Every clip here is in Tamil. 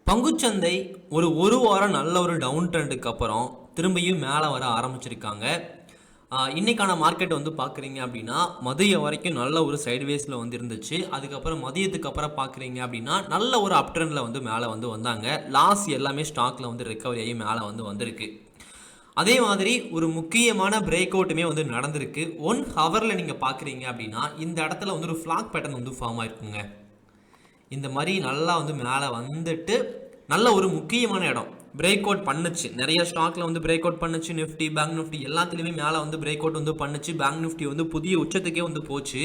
பங்குச்சந்தை ஒரு வாரம் நல்ல ஒரு டவுன் ட்ரெண்டுக்கு அப்புறம் திரும்பியும் மேலே வர ஆரம்பிச்சிருக்காங்க. இன்னைக்கான மார்க்கெட் வந்து பார்க்குறீங்க அப்படின்னா மதியம் வரைக்கும் நல்ல ஒரு சைட்வேஸில் வந்து இருந்துச்சு. அதுக்கப்புறம் மதியத்துக்கு அப்புறம் பார்க்குறீங்க அப்படின்னா நல்ல ஒரு அப் ட்ரெண்டில் வந்து மேலே வந்து வந்தாங்க. லாஸ் எல்லாமே ஸ்டாக்கில் வந்து ரெக்கவரி ஆகி மேலே வந்து வந்திருக்கு. அதே மாதிரி ஒரு முக்கியமான பிரேக் அவுட்டுமே வந்து நடந்திருக்கு. 1 ஹவரில் நீங்கள் பார்க்குறீங்க அப்படின்னா இந்த இடத்துல வந்து ஒரு ஃப்ளாக் பேட்டர்ன் வந்து ஃபார்ம் ஆயிருக்குங்க. இந்த மாதிரி நல்லா வந்து மேலே வந்துட்டு நல்ல ஒரு முக்கியமான இடம் பிரேக் அவுட் பண்ணுச்சு. நிறைய ஸ்டாக்ல வந்து பிரேக் அவுட் பண்ணுச்சு. நிஃப்டி, பேங்க் நிஃப்டி எல்லாத்துலேயுமே மேலே வந்து பிரேக் அவுட் வந்து பண்ணுச்சு. பேங்க் நிஃப்டி வந்து புதிய உச்சத்துக்கே வந்து போச்சு.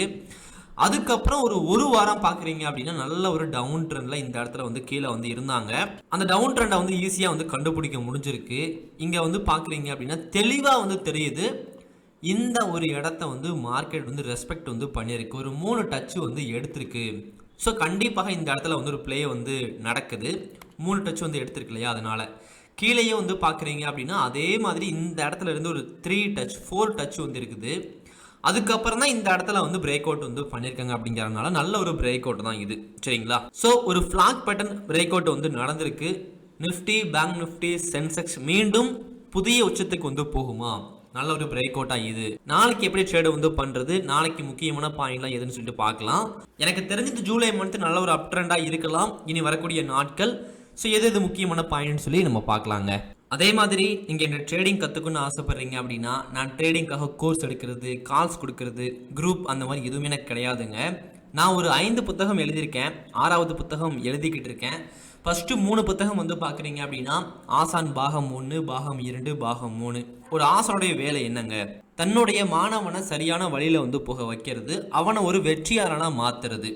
அதுக்கப்புறம் ஒரு வாரம் பார்க்குறீங்க அப்படின்னா நல்ல ஒரு டவுன் ட்ரெண்டில் இந்த இடத்துல வந்து கீழே வந்து இருந்தாங்க. அந்த டவுன் ட்ரெண்டை வந்து ஈஸியாக வந்து கண்டுபிடிக்க முடிஞ்சிருக்கு. இங்கே வந்து பார்க்குறீங்க அப்படின்னா தெளிவாக வந்து தெரியுது இந்த ஒரு இடத்த வந்து மார்க்கெட் வந்து ரெஸ்பெக்ட் வந்து பண்ணியிருக்கு. ஒரு 3 டச்சு வந்து எடுத்திருக்கு. ஸோ கண்டிப்பாக இந்த இடத்துல வந்து ஒரு பிளே வந்து நடக்குது. 3 டச் வந்து எடுத்திருக்கு இல்லையா, அதனால் கீழேயே வந்து பார்க்குறீங்க அப்படின்னா அதே மாதிரி இந்த இடத்துல இருந்து ஒரு 3 டச் 4 டச் வந்து இருக்குது. அதுக்கப்புறம் தான் இந்த இடத்துல வந்து பிரேக் அவுட் வந்து பண்ணியிருக்காங்க. அப்படிங்கிறதுனால நல்ல ஒரு பிரேக் அவுட் தான் இது, சரிங்களா? ஸோ ஒரு ஃப்ளாக் பேட்டர்ன் பிரேக் அவுட் வந்து நடந்திருக்கு. நிஃப்டி, பேங்க் நிஃப்டி, சென்செக்ஸ் மீண்டும் புதிய உச்சத்துக்கு வந்து போகுமா? நல்ல ஒரு பிரேக் அவுட் ஆகிது. நாளைக்கு எப்படி ட்ரேட் வந்து பண்றது, நாளைக்கு முக்கியமான பாயிண்ட்லாம் எதுன்னு சொல்லிட்டு பார்க்கலாம். எனக்கு தெரிஞ்சது ஜூலை மந்த் நல்ல ஒரு அப் ட்ரெண்டா இருக்கலாம் இனி வரக்கூடிய நாட்கள். ஸோ எது முக்கியமான பாயிண்ட்னு சொல்லி நம்ம பார்க்கலாங்க. அதே மாதிரி நீங்கள் என்ன ட்ரேடிங் கற்றுக்கணும்னு ஆசைப்படுறீங்க அப்படின்னா நான் ட்ரேடிங்காக கோர்ஸ் எடுக்கிறது, கால்ஸ் கொடுக்கறது, குரூப் அந்த மாதிரி எதுவுமே எனக்கு கிடையாதுங்க. நான் ஒரு 5 புத்தகம் எழுதியிருக்கேன். 6வது புத்தகம் எழுதிக்கிட்டு இருக்கேன். ஃபஸ்ட்டு 3 புத்தகம் வந்து பார்க்குறீங்க அப்படின்னா ஆசான் பாகம் 1, பாகம் 2, பாகம் 3. ஒரு ஆசானுடைய வேலை என்னங்க? தன்னுடைய மாணவனை சரியான வழியில் வந்து போக வைக்கிறது, அவனை ஒரு வெற்றியாளனாக மாற்றுறது.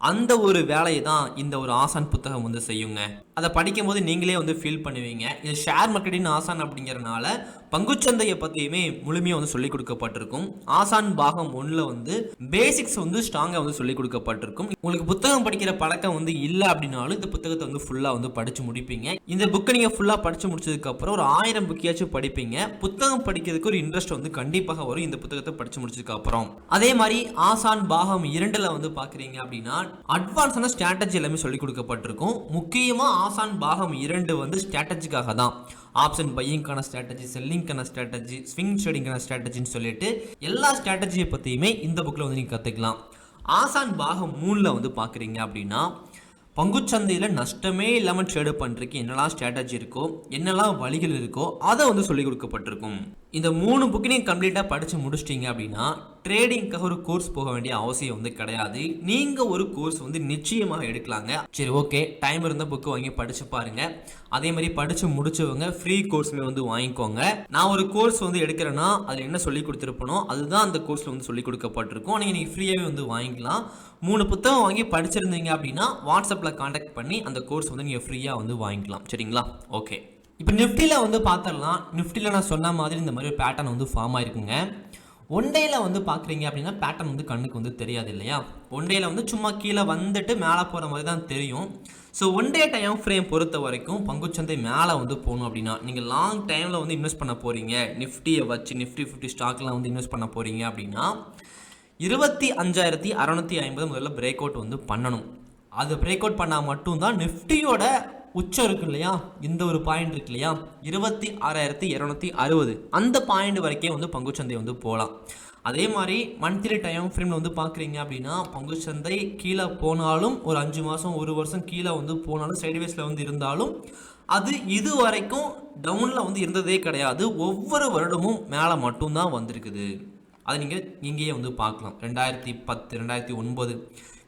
அந்த ஒரு வேலையை தான் இந்த ஒரு ஆசான் புத்தகம் வந்து செய்யுங்க. அதை படிக்கும் போது நீங்களே வந்து ஃபீல் பண்ணுவீங்க. இது ஷேர் மார்க்கெட்டிங் ஆசான் அப்படிங்கிறனால பங்குச்சந்தையை பற்றியுமே முழுமையாக வந்து சொல்லிக் கொடுக்கப்பட்டிருக்கும். ஆசான் பாகம் 1ல் வந்து பேசிக்ஸ் வந்து ஸ்ட்ராங்காக வந்து சொல்லிக் கொடுக்கப்பட்டிருக்கும். உங்களுக்கு புத்தகம் படிக்கிற பழக்கம் வந்து இல்லை அப்படின்னாலும் இந்த புத்தகத்தை வந்து ஃபுல்லாக வந்து படித்து முடிப்பீங்க. இந்த புக்கை நீங்கள் ஃபுல்லாக படித்து முடிச்சதுக்கப்புறம் ஒரு 1000 புக்கையாச்சும் படிப்பீங்க. புத்தகம் படிக்கிறதுக்கு ஒரு இன்ட்ரெஸ்ட் வந்து கண்டிப்பாக வரும் இந்த புத்தகத்தை படித்து முடிச்சதுக்கப்புறம். அதே மாதிரி ஆசான் பாகம் 2ல் வந்து பார்க்குறீங்க அப்படின்னா அட்வான்ஸான ஸ்ட்ராட்டஜி எல்லாமே சொல்லிக் கொடுக்கப்பட்டிருக்கும். முக்கியமாக ஆசான் பாகம் 2 வந்து ஸ்ட்ராட்டஜிக்காக தான். ஆப்ஷன் பையிங்கான ஸ்ட்ராட்டஜி, செல்லிங்கான ஸ்ட்ராட்டஜி, ஸ்விங் ட்ரேடிங்கான ஸ்ட்ராட்டஜின்னு சொல்லிட்டு எல்லா ஸ்ட்ராட்டஜியை பற்றியுமே இந்த புக்கில் வந்து நீங்கள் கற்றுக்கலாம். ஆசான் பாகம் 3ல் வந்து பார்க்குறீங்க அப்படின்னா பங்குச்சந்தையில் நஷ்டமே இல்லாமல் ட்ரேடு பண்ணுறதுக்கு என்னெல்லாம் ஸ்ட்ராட்டஜி இருக்கோ, என்னெல்லாம் வழிகள் இருக்கோ அதை வந்து சொல்லிக் கொடுக்கப்பட்டிருக்கும். இந்த 3 புக்கையும் கம்ப்ளீட்டாக படித்து முடிச்சிட்டிங்க அப்படின்னா ட்ரேடிங்காக ஒரு கோர்ஸ் போக வேண்டிய அவசியம் வந்து கிடையாது. நீங்கள் ஒரு கோர்ஸ் வந்து நிச்சயமாக எடுக்கலாங்க. சரி, ஓகே, டைம் இருந்த புக்கு வாங்கி படித்து பாருங்க. அதே மாதிரி படித்து முடிச்சவங்க ஃப்ரீ கோர்ஸுமே வந்து வாங்கிக்கோங்க. நான் ஒரு கோர்ஸ் வந்து எடுக்கிறேன்னா அதில் என்ன சொல்லி கொடுத்துருப்பனோ அதுதான் அந்த கோர்ஸில் வந்து சொல்லிக் கொடுக்கப்பட்டிருக்கும். நீங்கள் ஃப்ரீயாகவே வந்து வாங்கிக்கலாம். 3 புத்தகம் வாங்கி படிச்சிருந்தீங்க அப்படின்னா வாட்ஸ்அப்பில் கான்டாக்ட் பண்ணி அந்த கோர்ஸ் வந்து நீங்கள் ஃப்ரீயாக வந்து வாங்கிக்கலாம், சரிங்களா? ஓகே, இப்போ நிஃப்டியில் வந்து பார்த்துடலாம். நிஃப்டியில் நான் சொன்ன மாதிரி இந்த மாதிரி ஒரு பேட்டர்ன் வந்து ஃபார்ம் ஆயிருக்குங்க. ஒன் டேயில் வந்து பார்க்குறீங்க அப்படின்னா பேட்டர்ன் வந்து கண்ணுக்கு வந்து தெரியாது இல்லையா? ஒன் டேயில் வந்து சும்மா கீழே வந்துட்டு மேலே போகிற மாதிரி தான் தெரியும். So one day time frame பொறுத்த வரைக்கும் பங்குச்சந்தை மேலே வந்து போகணும் அப்படின்னா நீங்கள் லாங் டைமில் வந்து இன்வெஸ்ட் பண்ண போகிறீங்க, நிஃப்டியை வச்சு நிஃப்டி 50 ஸ்டாக்லாம் வந்து இன்வெஸ்ட் பண்ண போகிறீங்க அப்படின்னா 25,650 முதல்ல பிரேக் அவுட் வந்து பண்ணணும். அது பிரேக் அவுட் பண்ணால் மட்டும்தான் நிஃப்டியோட உச்சம் இருக்கு இல்லையா, இந்த ஒரு பாயிண்ட் இருக்கு இல்லையா 26,260 அந்த பாயிண்ட் வரைக்கும் வந்து பங்குச்சந்தை வந்து போகலாம். அதே மாதிரி மந்த்லி டைம் ஃப்ரேமில் வந்து பார்க்குறீங்க அப்படின்னா பங்குச்சந்தை கீழே போனாலும் ஒரு 5 மாதம் 1 வருஷம் கீழே வந்து போனாலும் சைட்வேஸில் வந்து இருந்தாலும் அது இது வரைக்கும் டவுனில் வந்து இருந்ததே கிடையாது. ஒவ்வொரு வருடமும் மேலே மட்டும்தான் வந்திருக்குது. அதை நீங்கள் இங்கேயே வந்து பார்க்கலாம். 2010 2009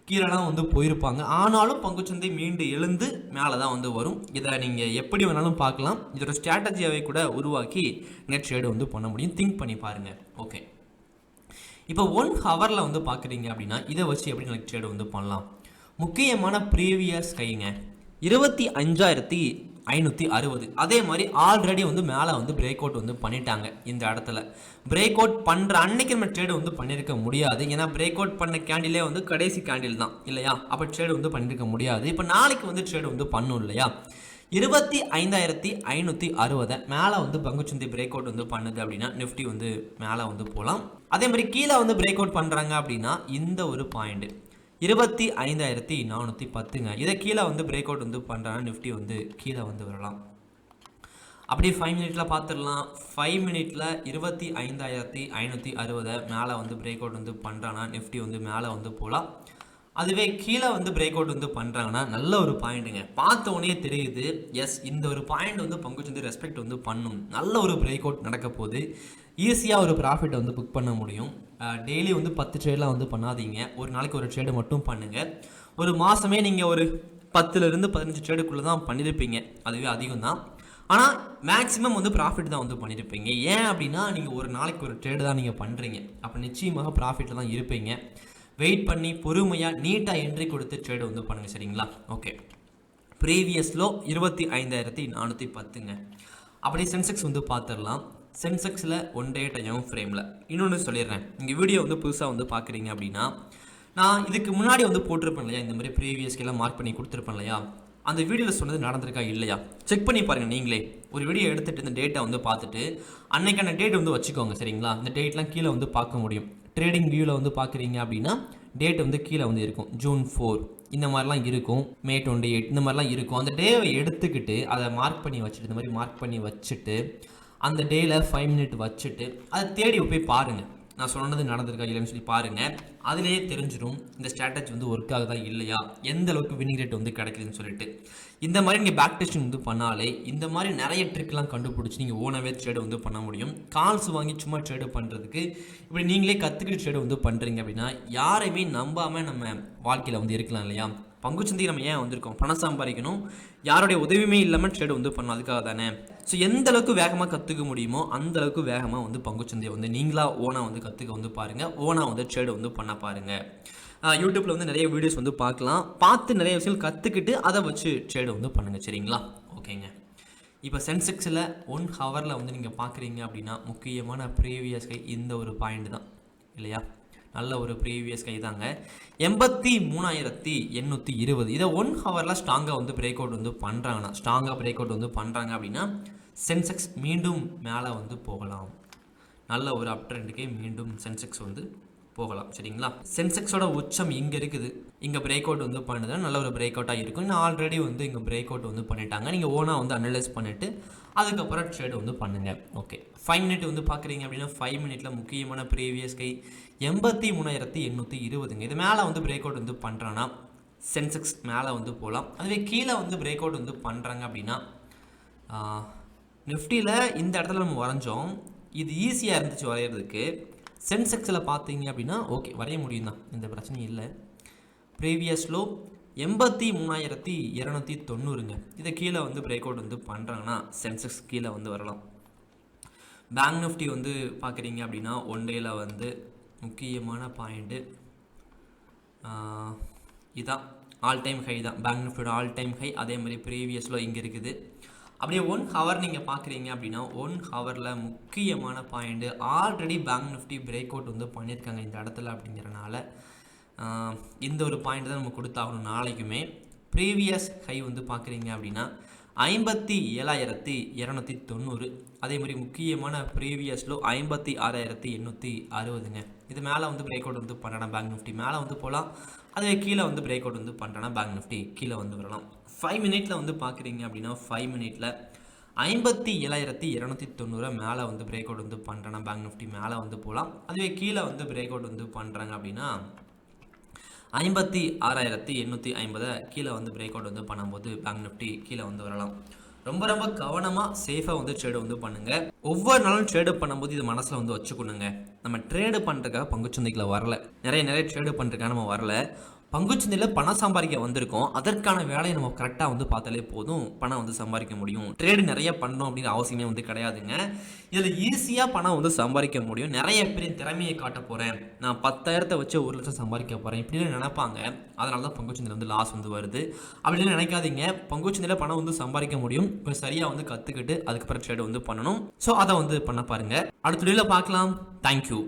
கீழெல்லாம் வந்து போயிருப்பாங்க. ஆனாலும் பங்குச்சந்தை மீண்டு எழுந்து மேலே தான் வந்து வரும். இதை நீங்கள் எப்படி வேணாலும் பார்க்கலாம். இதோட ஸ்ட்ராட்டஜியாவை கூட உருவாக்கி நெட் ட்ரேடு வந்து பண்ண முடியும். திங்க் பண்ணி பாருங்கள். ஓகே, இப்போ 1 ஹவரில் வந்து பார்க்குறீங்க அப்படின்னா இதை வச்சு எப்படி நெட் ட்ரேடு வந்து பண்ணலாம். முக்கியமான ப்ரீவியஸ் கைங்க 25,560. அதே மாதிரி ஆல்ரெடி வந்து மேலே வந்து பிரேக் அவுட் வந்து பண்ணிட்டாங்க. இந்த இடத்துல பிரேக் அவுட் பண்ணுற அன்னைக்கு நம்ம ட்ரேடு வந்து பண்ணியிருக்க முடியாது. ஏன்னா பிரேக் அவுட் பண்ண கேண்டிலே வந்து கடைசி கேண்டில் தான் இல்லையா? அப்போ ட்ரேடு வந்து பண்ணியிருக்க முடியாது. இப்போ நாளைக்கு வந்து ட்ரேடு வந்து பண்ணும் இல்லையா? 25,560 மேலே வந்து பங்குச்சந்தை பிரேக் அவுட் வந்து பண்ணுது அப்படின்னா நிஃப்டி வந்து மேலே வந்து போகலாம். அதே மாதிரி கீழே வந்து பிரேக் அவுட் பண்ணுறாங்க அப்படின்னா இந்த ஒரு பாயிண்ட் 25,410ங்க. இதை கீழே வந்து பிரேக் அவுட் வந்து பண்ணுறாங்கன்னா நிஃப்டி வந்து கீழே வந்து வரலாம். அப்படியே 5 மினிட்டில் பார்த்துடலாம். 5 மினிட்டில் 25,560 மேலே வந்து பிரேக் அவுட் வந்து பண்ணுறாங்கன்னா நிஃப்டி வந்து மேலே வந்து போகலாம். அதுவே கீழே வந்து பிரேக் அவுட் வந்து பண்ணுறாங்கன்னா நல்ல ஒரு பாயிண்ட்டுங்க. பார்த்த உடனே தெரியுது, எஸ் இந்த ஒரு பாயிண்ட் வந்து பங்குச்சந்தை ரெஸ்பெக்ட் வந்து பண்ணும். நல்ல ஒரு பிரேக் அவுட் நடக்க போகுது. ஈஸியாக ஒரு ப்ராஃபிட் வந்து புக் பண்ண முடியும். டெய்லி வந்து 10 ட்ரேட்லாம் வந்து பண்ணாதீங்க. ஒரு நாளைக்கு ஒரு ட்ரேடு மட்டும் பண்ணுங்கள். ஒரு மாதமே நீங்கள் ஒரு 10லேருந்து 15 ட்ரேடுக்குள்ளே தான் பண்ணியிருப்பீங்க. அதுவே அதிகம் தான். ஆனால் மேக்ஸிமம் வந்து ப்ராஃபிட் தான் வந்து பண்ணியிருப்பீங்க. ஏன் அப்படின்னா நீங்கள் ஒரு நாளைக்கு ஒரு ட்ரேடு தான் நீங்கள் பண்ணுறீங்க. அப்போ நிச்சயமாக ப்ராஃபிட்டில் தான் இருப்பீங்க. வெயிட் பண்ணி பொறுமையாக நீட்டாக என்ட்ரி கொடுத்து ட்ரேடு வந்து பண்ணுங்கள். சரிங்களா? ஓகே. ப்ரீவியஸ் லோ 25,410ங்க. அப்படி சென்செக்ஸ் வந்து பார்த்துடலாம். சென்செக்ஸில் 1 டே டைம் ஃப்ரேமில் இன்னொன்று சொல்லிடுறேன். நீங்கள் வீடியோ வந்து புதுசாக வந்து பார்க்குறீங்க அப்படின்னா, நான் இதுக்கு முன்னாடி வந்து போட்டிருப்பேன் இல்லையா, இந்த மாதிரி ப்ரீவியஸ்க்கெல்லாம் மார்க் பண்ணி கொடுத்துருப்பேன் இல்லையா, அந்த வீடியோவில் சொன்னது நடந்திருக்கா இல்லையா செக் பண்ணி பாருங்கள். நீங்களே ஒரு வீடியோ எடுத்துகிட்டு இந்த டேட்டை வந்து பார்த்துட்டு அன்னைக்கான டேட் வந்து வச்சுக்கோங்க. சரிங்களா? இந்த டேட்லாம் கீழே வந்து பார்க்க முடியும். ட்ரேடிங் வியூவில் வந்து பார்க்குறீங்க அப்படின்னா டேட் வந்து கீழே வந்து இருக்கும். June 4 இந்த மாதிரிலாம் இருக்கும். May 28 இந்த மாதிரிலாம் இருக்கும். அந்த டேவை எடுத்துக்கிட்டு அதை மார்க் பண்ணி வச்சுட்டு, இந்த மாதிரி மார்க் பண்ணி வச்சுட்டு அந்த டேயில் 5 மினிட் வச்சுட்டு அதை தேடி போய் பாருங்கள். நான் சொன்னது நடந்திருக்கா இல்லைன்னு சொல்லி பாருங்கள். அதிலேயே தெரிஞ்சிடும் இந்த ஸ்ட்ராட்டஜி வந்து ஒர்க் ஆகுதா இல்லையா, எந்த அளவுக்கு வின்னிங் ரேட் வந்து கிடைக்குதுன்னு சொல்லிட்டு. இந்த மாதிரி நீங்கள் பேக் டெஸ்டிங் வந்து பண்ணாலே இந்த மாதிரி நிறைய ட்ரிக்லாம் கண்டுபிடிச்சி நீங்கள் ஓனாகவே ட்ரேடு வந்து பண்ண முடியும். கால்ஸ் வாங்கி சும்மா ட்ரேடு பண்ணுறதுக்கு இப்படி நீங்களே கற்றுக்கிட்டு ட்ரேடு வந்து பண்ணுறீங்க அப்படின்னா யாரையுமே நம்பாமல் நம்ம வாழ்க்கையில் வந்து இருக்கலாம் இல்லையா? பங்குச்சந்தைக்கு நம்ம ஏன் வந்திருக்கோம்? பணம் சம்பாதிக்கணும். யாருடைய உதவியுமே இல்லாமல் ட்ரேடு வந்து பண்ணணும். அதுக்காக தானே. ஸோ எந்த அளவுக்கு வேகமாக கற்றுக்க முடியுமோ அந்த அளவுக்கு வேகமாக வந்து பங்குச்சந்தையை வந்து நீங்களாக ஓனாக வந்து கற்றுக்க வந்து பாருங்கள். ஓனாக வந்து ட்ரேடு வந்து பண்ண பாருங்கள். யூடியூப்பில் வந்து நிறைய வீடியோஸ் வந்து பார்க்கலாம். பார்த்து நிறைய விஷயங்கள் கற்றுக்கிட்டு அதை வச்சு ட்ரேடு வந்து பண்ணுங்கள். சரிங்களா? ஓகேங்க. இப்போ சென்செக்ஸில் 1 ஹவரில் வந்து நீங்கள் பார்க்குறீங்க அப்படின்னா முக்கியமான ப்ரீவியஸ் கை இந்த ஒரு பாயிண்ட் தான் இல்லையா? நல்ல ஒரு ப்ரீவியஸ் கை தாங்க. 83,820. இதை 1 ஹவரில் ஸ்ட்ராங்காக வந்து பிரேக் அவுட் வந்து பண்ணுறாங்கன்னா, ஸ்ட்ராங்காக பிரேக் அவுட் வந்து பண்ணுறாங்க அப்படின்னா சென்செக்ஸ் மீண்டும் மேலே வந்து போகலாம். நல்ல ஒரு அப் ட்ரெண்டுக்கே மீண்டும் சென்செக்ஸ் வந்து போகலாம். சரிங்களா? சென்செக்ஸோட உச்சம் இங்கே இருக்குது. இங்கே பிரேக் அவுட் வந்து பண்ணுதுன்னா நல்ல ஒரு பிரேக் அவுட்டாக இருக்கும். இன்னும் ஆல்ரெடி வந்து இங்கே பிரேக் அவுட் வந்து பண்ணிட்டாங்க. நீங்கள் ஓனாக வந்து அனலைஸ் பண்ணிவிட்டு அதுக்கப்புறம் ட்ரேடு வந்து பண்ணுங்கள். ஓகே. 5 மினிட் வந்து பார்க்குறீங்க அப்படின்னா 5 மினிட்டில் முக்கியமான ப்ரீவியஸ் கை 83,820ங்க. இது மேலே வந்து பிரேக் அவுட் வந்து பண்ணுறான்னா சென்செக்ஸ் மேலே வந்து போகலாம். அதுவே கீழே வந்து பிரேக் அவுட் வந்து பண்ணுறாங்க அப்படின்னா நிஃப்டியில் இந்த இடத்துல நம்ம வரைஞ்சோம். இது ஈஸியாக இருந்துச்சு வரைகிறதுக்கு. சென்செக்ஸில் பார்த்தீங்க அப்படின்னா ஓகே வரைய முடியும் தான், எந்த பிரச்சனையும் இல்லை. ப்ரீவியஸ் லோ 83,290ங்க. இதை கீழே வந்து பிரேக் அவுட் வந்து பண்ணுறாங்கன்னா சென்செக்ஸ் கீழே வந்து வரலாம். பேங்க் நிஃப்டி வந்து பார்க்குறீங்க அப்படின்னா 1 டேயில் வந்து முக்கியமான பாயிண்ட்டு இதான் ஆல் டைம் ஹை தான். பேங்க் நிஃப்டியோட ஆல் டைம் ஹை. அதே மாதிரி ப்ரீவியஸ் லோ இங்கே இருக்குது. அப்படியே 1 ஹவர் நீங்கள் பார்க்குறீங்க அப்படின்னா 1 ஹவரில் முக்கியமான point already bank Nifty break out வந்து பண்ணியிருக்காங்க இந்த இடத்துல. அப்படிங்கிறனால இந்த ஒரு பாயிண்ட் தான் நம்ம கொடுத்தாகணும் நாளைக்குமே. ப்ரீவியஸ் ஹை வந்து பார்க்குறீங்க அப்படின்னா 57,290. அதே மாதிரி முக்கியமான ப்ரீவியஸ் லோ 56,860ங்க. இது மேலே வந்து பிரேக் அவுட் வந்து பண்ணுறேன்னா பேங்க் நிஃப்டி மேலே வந்து போகலாம். அதுவே கீழே வந்து பிரேக் அவுட் வந்து பண்ணுறேன்னா பேங்க் நிஃப்டி கீழே வந்து வரலாம். 5 மினிட்டில் வந்து பார்க்குறீங்க அப்படின்னா 5 மினிட்டில் 57,290 மேலே வந்து பிரேக் அவுட் வந்து பண்ணுறேன்னா பேங்க் நிஃப்டி மேலே வந்து போகலாம். அதுவே கீழே வந்து பிரேக் அவுட் வந்து பண்ணுறாங்க அப்படின்னா 56,850 கீழே வந்து பிரேக் அவுட் வந்து பண்ணும்போது பேங்க் நிஃப்டி கீழே வந்து வரலாம். ரொம்ப ரொம்ப கவனமாக சேஃபாக வந்து ட்ரேடு வந்து பண்ணுங்கள். ஒவ்வொரு நாளும் ட்ரேடு பண்ணும்போது இது மனசில் வந்து வச்சுக்கணுங்க. நம்ம ட்ரேடு பண்ணுறதுக்காக பங்குச்சந்தைகளை வரல, நிறைய ட்ரேடு பண்ணுறதுக்காக நம்ம வரல. பங்குச்சந்தையில் பணம் சம்பாதிக்க வந்திருக்கோம். அதற்கான வேலையை நம்ம கரெக்டாக வந்து பார்த்தாலே போதும், பணம் வந்து சம்பாதிக்க முடியும். ட்ரேடு நிறைய பண்ணணும் அப்படிங்கிற அவசியமே வந்து கிடையாதுங்க. இதில் ஈஸியாக பணம் வந்து சம்பாதிக்க முடியும். நிறைய பேர் திறமையை காட்ட போகிறேன், நான் 10,000 வச்சு 1,00,000 சம்பாதிக்க போகிறேன் இப்படின்னு நினைப்பாங்க. அதனால தான் பங்குச்சந்தையில் வந்து லாஸ் வந்து வருது. அப்படின்னு நினைக்காதீங்க. பங்குச்சந்தையில் பணம் வந்து சம்பாதிக்க முடியும். கொஞ்சம் சரியாக வந்து கற்றுக்கிட்டு அதுக்கப்புறம் ட்ரேடு வந்து பண்ணணும். ஸோ அதை வந்து பண்ண பாருங்கள். அடுத்த வீடியோவில் பார்க்கலாம். தேங்க்யூ.